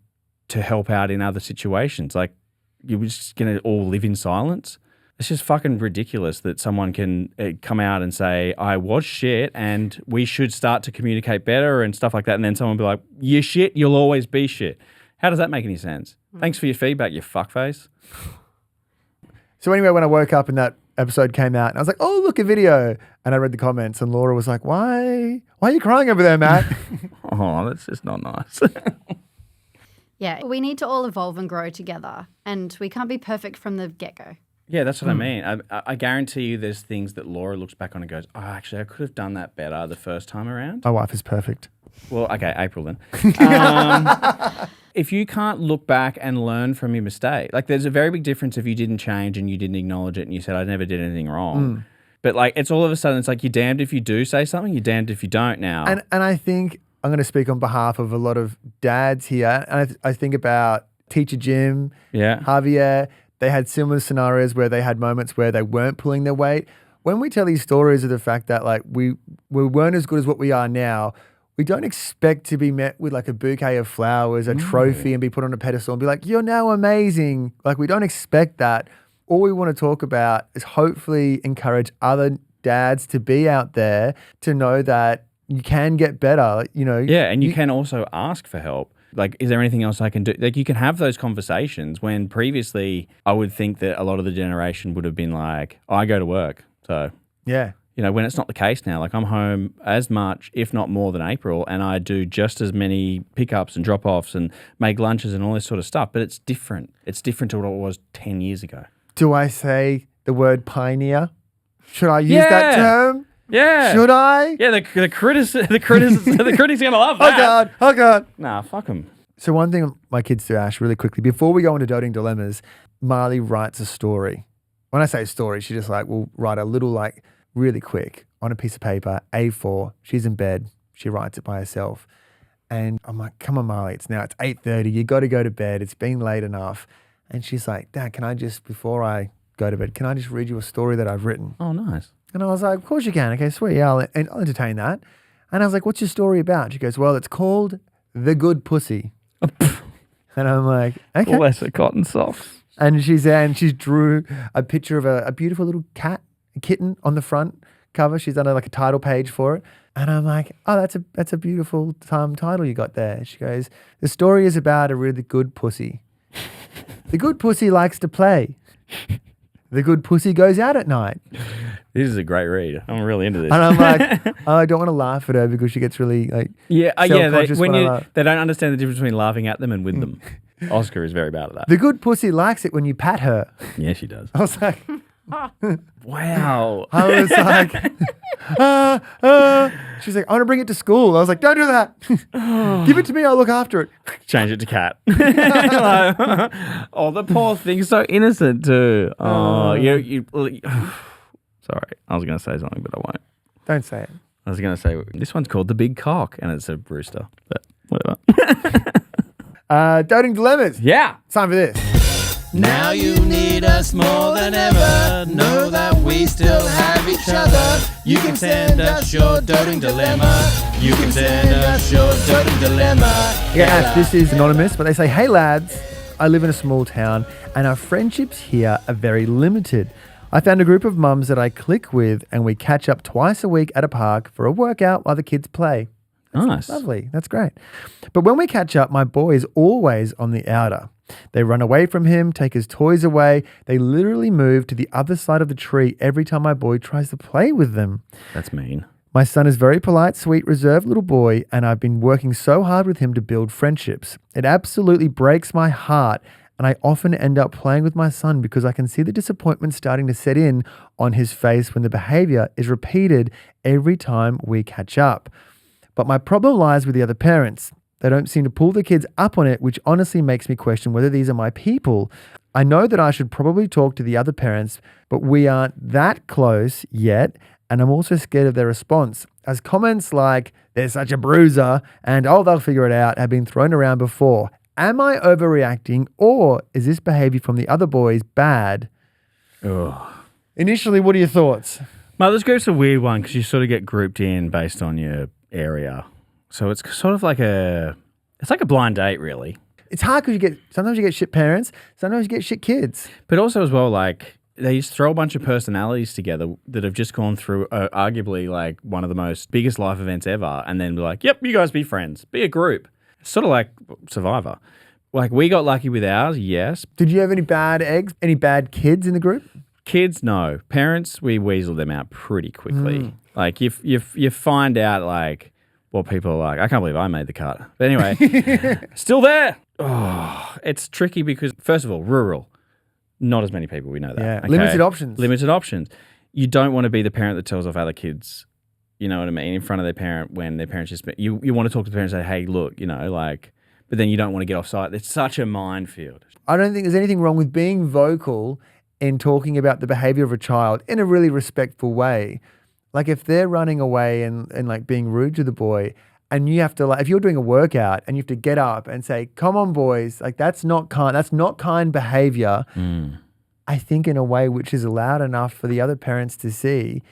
to help out in other situations? Like, you're just going to all live in silence? It's just fucking ridiculous that someone can come out and say, I was shit and we should start to communicate better and stuff like that. And then someone will be like, you're shit, you'll always be shit. How does that make any sense? Thanks for your feedback, you fuckface. So anyway, when I woke up and that episode came out, and I was like, oh, look, a video. And I read the comments and Laura was like, why are you crying over there, Matt? Oh, that's just not nice. Yeah, we need to all evolve and grow together, and we can't be perfect from the get-go. Yeah, that's what I mean. I guarantee you there's things that Laura looks back on and goes, oh, actually, I could have done that better the first time around. My wife is perfect. Well, okay, April then. If you can't look back and learn from your mistake, like there's a very big difference if you didn't change and you didn't acknowledge it and you said, I never did anything wrong. But like, it's all of a sudden, it's like you're damned if you do say something, you're damned if you don't now. And I think I'm going to speak on behalf of a lot of dads here. And I think about Teacher Jim, Javier. They had similar scenarios where they had moments where they weren't pulling their weight. When we tell these stories of the fact that like we weren't as good as what we are now, we don't expect to be met with like a bouquet of flowers, a trophy, and be put on a pedestal and be like, you're now amazing. Like, we don't expect that. All we want to talk about is hopefully encourage other dads to be out there to know that you can get better, you know. Yeah, and you can also ask for help. Like, is there anything else I can do? Like, you can have those conversations when previously I would think that a lot of the generation would have been like, I go to work. So, Yeah. when it's not the case now, like I'm home as much, if not more than April, and I do just as many pickups and drop-offs and make lunches and all this sort of stuff. But it's different. It's different to what it was 10 years ago. Do I say the word pioneer? Should I use that term? Yeah. Should I? Yeah, the critics are going to love that. Oh God. Nah, fuck them. So one thing my kids do, Ash, really quickly, before we go into doting dilemmas, Marley writes a story. When I say story, she just will write a little really quick on a piece of paper, A4. She's in bed. She writes it by herself. And I'm like, come on, Marley, it's 8:30. You got to go to bed. It's been late enough. And she's like, Dad, before I go to bed, can I just read you a story that I've written? Oh, nice. And I was like, of course you can. Okay, sweet. Yeah, I'll entertain that. And I was like, what's your story about? She goes, well, it's called The Good Pussy. And I'm like, okay. Lesser cotton socks. And she drew a picture of a beautiful little kitten on the front cover. She's done a title page for it. And I'm like, oh, that's a beautiful title you got there. She goes, the story is about a really good pussy. The good pussy likes to play. The good pussy goes out at night. This is a great read. I'm really into this. And I'm like, oh, I don't want to laugh at her because she gets really self-conscious when I laugh. They don't understand the difference between laughing at them and with them. Oscar is very bad at that. The good pussy likes it when you pat her. Yeah, she does. I was like, wow. I was like, she's like, I want to bring it to school. I was like, don't do that. Give it to me. I'll look after it. Change it to cat. Oh, the poor thing's so innocent too. Oh, you. Sorry, I was going to say something, but I won't. Don't say it. I was going to say, this one's called The Big Cock, and it's a rooster, but whatever. Doting dilemmas. Yeah. It's time for this. Now you need us more than ever. Know that we still have each other. You can send us your doting dilemma. You can send us your doting dilemma. Yeah, Ash, this is anonymous, but they say, hey lads, I live in a small town and our friendships here are very limited. I found a group of mums that I click with and we catch up twice a week at a park for a workout while the kids play. Nice. Lovely. That's great. But when we catch up, my boy is always on the outer. They run away from him, take his toys away. They literally move to the other side of the tree every time my boy tries to play with them. That's mean. My son is very polite, sweet, reserved little boy, and I've been working so hard with him to build friendships. It absolutely breaks my heart, and I often end up playing with my son because I can see the disappointment starting to set in on his face when the behavior is repeated every time we catch up. But my problem lies with the other parents. They don't seem to pull the kids up on it, which honestly makes me question whether these are my people. I know that I should probably talk to the other parents, but we aren't that close yet, and I'm also scared of their response, as comments like, they're such a bruiser, and oh, they'll figure it out, have been thrown around before. Am I overreacting, or is this behavior from the other boys bad? Ugh. Initially, what are your thoughts? Mother's group's a weird one because you sort of get grouped in based on your area. So it's sort of like it's like a blind date, really. It's hard because sometimes you get shit parents, sometimes you get shit kids. But also as well, they just throw a bunch of personalities together that have just gone through arguably one of the most biggest life events ever, and then be like, yep, you guys be friends, be a group. It's sort of like Survivor. We got lucky with ours, yes. Did you have any bad eggs, any bad kids in the group? Kids, no. Parents, we weasel them out pretty quickly. You find out what people are like. I can't believe I made the cut. But anyway, still there. Oh, it's tricky because, first of all, rural. Not as many people, we know that. Yeah, okay? Limited options. Limited options. You don't want to be the parent that tells off other kids, you know what I mean, in front of their parent when their parents you want to talk to the parents and say, hey, look, but then you don't want to get off site. It's such a minefield. I don't think there's anything wrong with being vocal in talking about the behavior of a child in a really respectful way. If they're running away and being rude to the boy, and you have to if you're doing a workout and you have to get up and say, come on boys, that's not kind behavior. I think in a way which is loud enough for the other parents to see.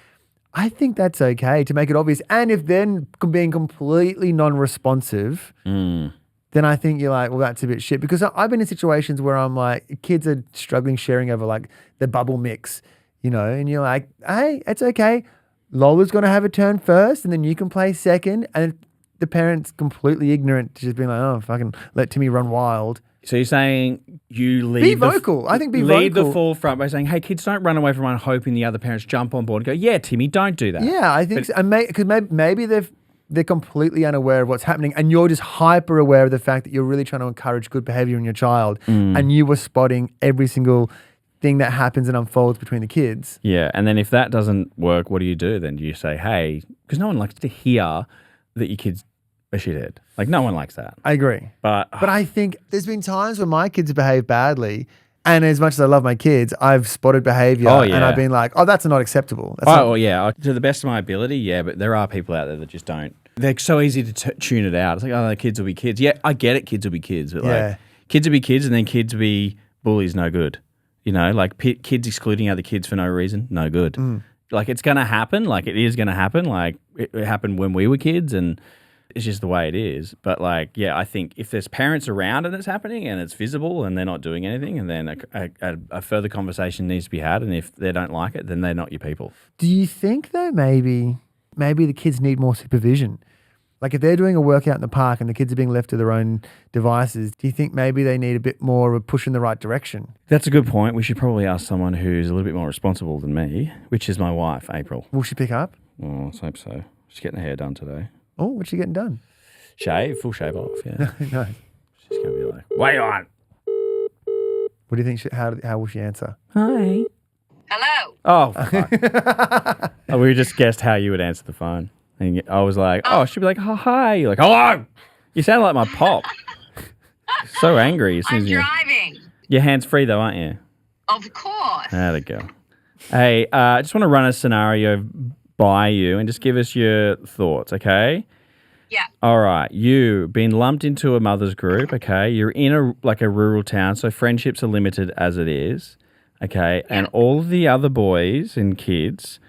I think that's okay to make it obvious. And if they're being completely non-responsive, then I think you're like, well, that's a bit shit. Because I've been in situations where I'm like, kids are struggling sharing over the bubble mix, and you're like, hey, it's okay. Lola's going to have a turn first and then you can play second. And the parent's completely ignorant to just being like, oh, fucking let Timmy run wild. So you're saying you lead Be vocal. I think be lead vocal. the forefront by saying, hey, kids, don't run away from one, hoping the other parents jump on board and go, yeah, Timmy, don't do that. Yeah, I think so. And because maybe they're completely unaware of what's happening, and you're just hyper aware of the fact that you're really trying to encourage good behavior in your child, and you were spotting every single thing that happens and unfolds between the kids. Yeah, and then if that doesn't work, what do you do then? Do you say, hey, because no one likes to hear that your kid's a shithead. Like, no one likes that. I agree. But I think there's been times when my kids behave badly, and as much as I love my kids, I've spotted behavior and I've been like, oh, that's not acceptable. That's not- yeah. To the best of my ability, yeah, but there are people out there that just don't. They're so easy to tune it out. It's like, oh, the kids will be kids. Yeah, I get it, kids will be kids. But like, kids will be kids, and then kids will be bullies, no good. You know, like kids excluding other kids for no reason, no good. Like, it's going to happen. Like, it is going to happen. Like, it happened when we were kids, and it's just the way it is. But like, yeah, I think if there's parents around and it's happening and it's visible and they're not doing anything, and then a further conversation needs to be had. And if they don't like it, then they're not your people. Do you think though maybe the kids need more supervision? Like if they're doing a workout in the park and the kids are being left to their own devices, do you think maybe they need a bit more of a push in the right direction? That's a good point. We should probably ask someone who's a little bit more responsible than me, which is my wife, April. Will she pick up? Oh, let's hope so. She's getting her hair done today. Oh, what's she getting done? Full shave off, yeah. No. She's going to be like, wait on. What do you think? How will she answer? Hi. Hello. Oh, fuck. We just guessed how you would answer the phone. And I was like, she'd be like, oh, hi. You're like, hello. You sound like my pop. So angry as soon I'm as you... driving. You're hands-free though, aren't you? Of course. There we go. Hey, I just want to run a scenario by you and just give us your thoughts, okay? Yeah. All right. You've been lumped into a mother's group, okay? You're in a rural town, so friendships are limited as it is, okay? Yeah. And all of the other boys and kids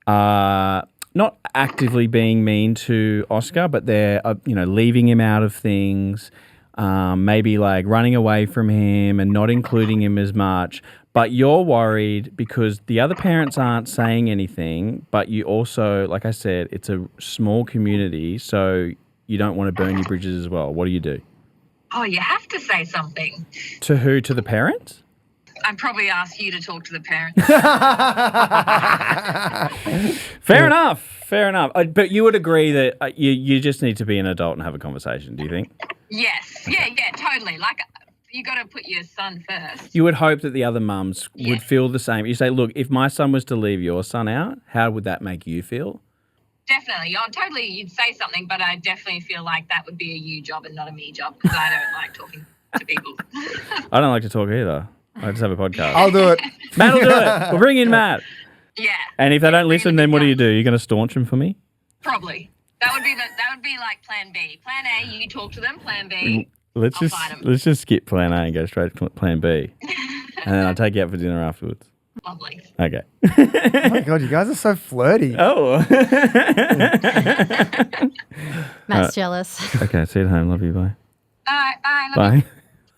are not actively being mean to Oscar, but they're, leaving him out of things, maybe like running away from him and not including him as much. But you're worried because the other parents aren't saying anything, but you also, like I said, it's a small community, so you don't want to burn your bridges as well. What do you do? Oh, you have to say something. To who? To the parents? I'd probably ask you to talk to the parents. Fair enough. But you would agree that you just need to be an adult and have a conversation, do you think? Yes. Yeah, totally. Like, you got to put your son first. You would hope that the other mums would feel the same. You say, look, if my son was to leave your son out, how would that make you feel? Definitely. Totally, you'd say something, but I definitely feel like that would be a you job and not a me job because I don't like talking to people. I don't like to talk either. I just have a podcast. I'll do it. Matt will do it. We'll bring in Matt. Yeah. And if they don't listen, then what do? You're going to staunch them for me? Probably. That would be like plan B. Plan A, you talk to them. Plan B, let's just skip plan A and go straight to plan B. And then I'll take you out for dinner afterwards. Lovely. Okay. Oh my God, you guys are so flirty. Oh. Matt's jealous. Okay, see you at home. Love you. Bye. All right, bye.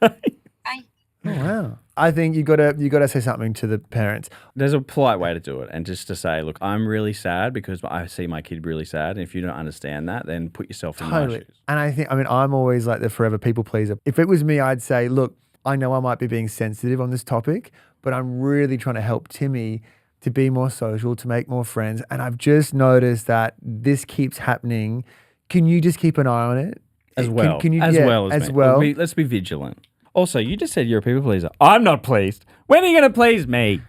Bye. Bye. Oh, wow. I think you gotta say something to the parents. There's a polite way to do it, and just to say, look, I'm really sad because I see my kid really sad, and if you don't understand that, then put yourself in my shoes. And I'm always like the forever people pleaser. If it was me, I'd say, look, I know I might be being sensitive on this topic, but I'm really trying to help Timmy to be more social, to make more friends. And I've just noticed that this keeps happening. Can you just keep an eye on it? As well. Let's be vigilant. Also, you just said you're a people pleaser. I'm not pleased. When are you going to please me?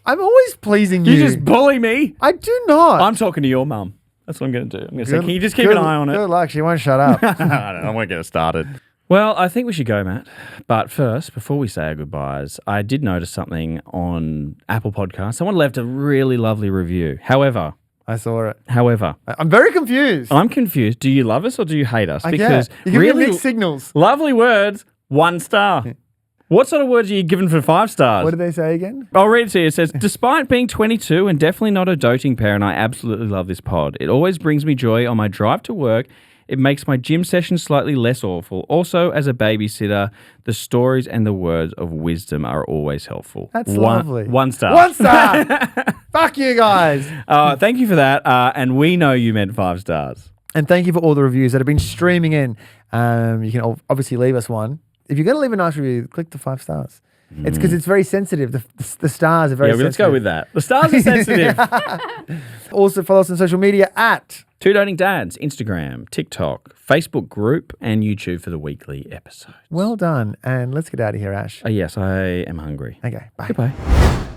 I'm always pleasing you. You just bully me. I do not. I'm talking to your mum. That's what I'm going to do. I'm going to say, can you just keep an eye on it? Good luck. She won't shut up. I won't get it started. Well, I think we should go, Matt. But first, before we say our goodbyes, I did notice something on Apple Podcasts. Someone left a really lovely review. However, I saw it. I'm very confused. I'm confused. Do you love us or do you hate us? Because you give me mixed signals. Lovely words, 1 star. What sort of words are you given for 5 stars? What did they say again? I'll read it to you. It says, despite being 22 and definitely not a doting parent, I absolutely love this pod. It always brings me joy on my drive to work. It makes my gym session slightly less awful. Also, as a babysitter, the stories and the words of wisdom are always helpful. That's lovely. 1 star. 1 star. Fuck you guys. Thank you for that. And we know you meant 5 stars. And thank you for all the reviews that have been streaming in. You can obviously leave us one. If you're going to leave a nice review, click the 5 stars. It's because it's very sensitive. The stars are very sensitive. Let's go with that. The stars are sensitive. Also, follow us on social media at Two Doting Dads, Instagram, TikTok, Facebook group, and YouTube for the weekly episodes. Well done. And let's get out of here, Ash. Yes, I am hungry. Okay, bye. Goodbye.